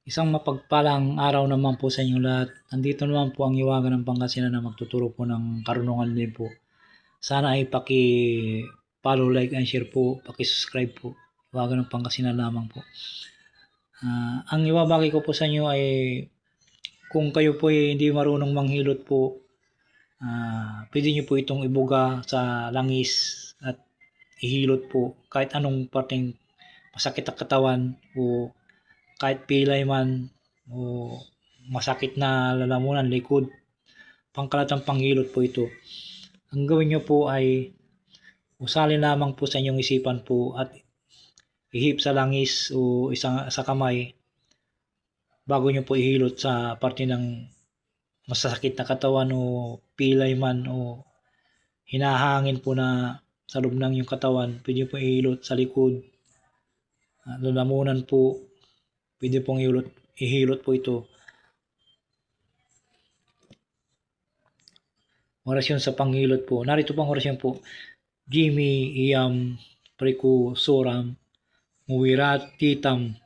Isang mapagpalang araw naman po sa inyong lahat. Nandito naman po ang Hiwaga ng Pangasinan na magtuturo po ng karunungan din po. Sana ay paki-follow, like, and share po. Paki-subscribe po. Hiwaga ng Pangasinan lamang po. Ang ibabagi ko po sa inyo ay kung kayo po ay hindi marunong manghilot po, pwede nyo po itong ibuga sa langis at ihilot po kahit anong parteng masakit ang katawan o kahit pilay man o masakit na lalamunan, likod, pangkalatang panghilot po ito. Ang gawin nyo po ay usalin lamang po sa inyong isipan po at ihip sa langis o sa kamay bago nyo po ihilot sa parte ng masasakit na katawan o pilay man o hinahangin po na sa loob ng yung katawan. Pwede po ihilot sa likod, lalamunan po, pwede pong ihilot po ito. Orasyon sa panghilot po. Narito pang orasyon po. Jimmy iyam preku soram muwirat titam.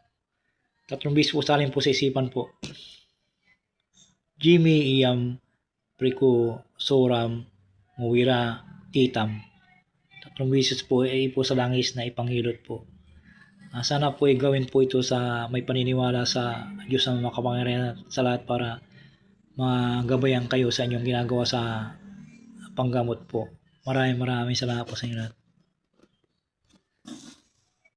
3 beses po salin po sa isipan po. Jimmy iyam preku soram muwira titam. 3 beses po ay po sa langis na ipanghilot po. Sana po ay gawin po ito sa may paniniwala sa Diyos na makapangyarihan sa lahat para magabayan kayo sa inyong ginagawa sa panggamot po. Maraming salamat po sa inyo lahat.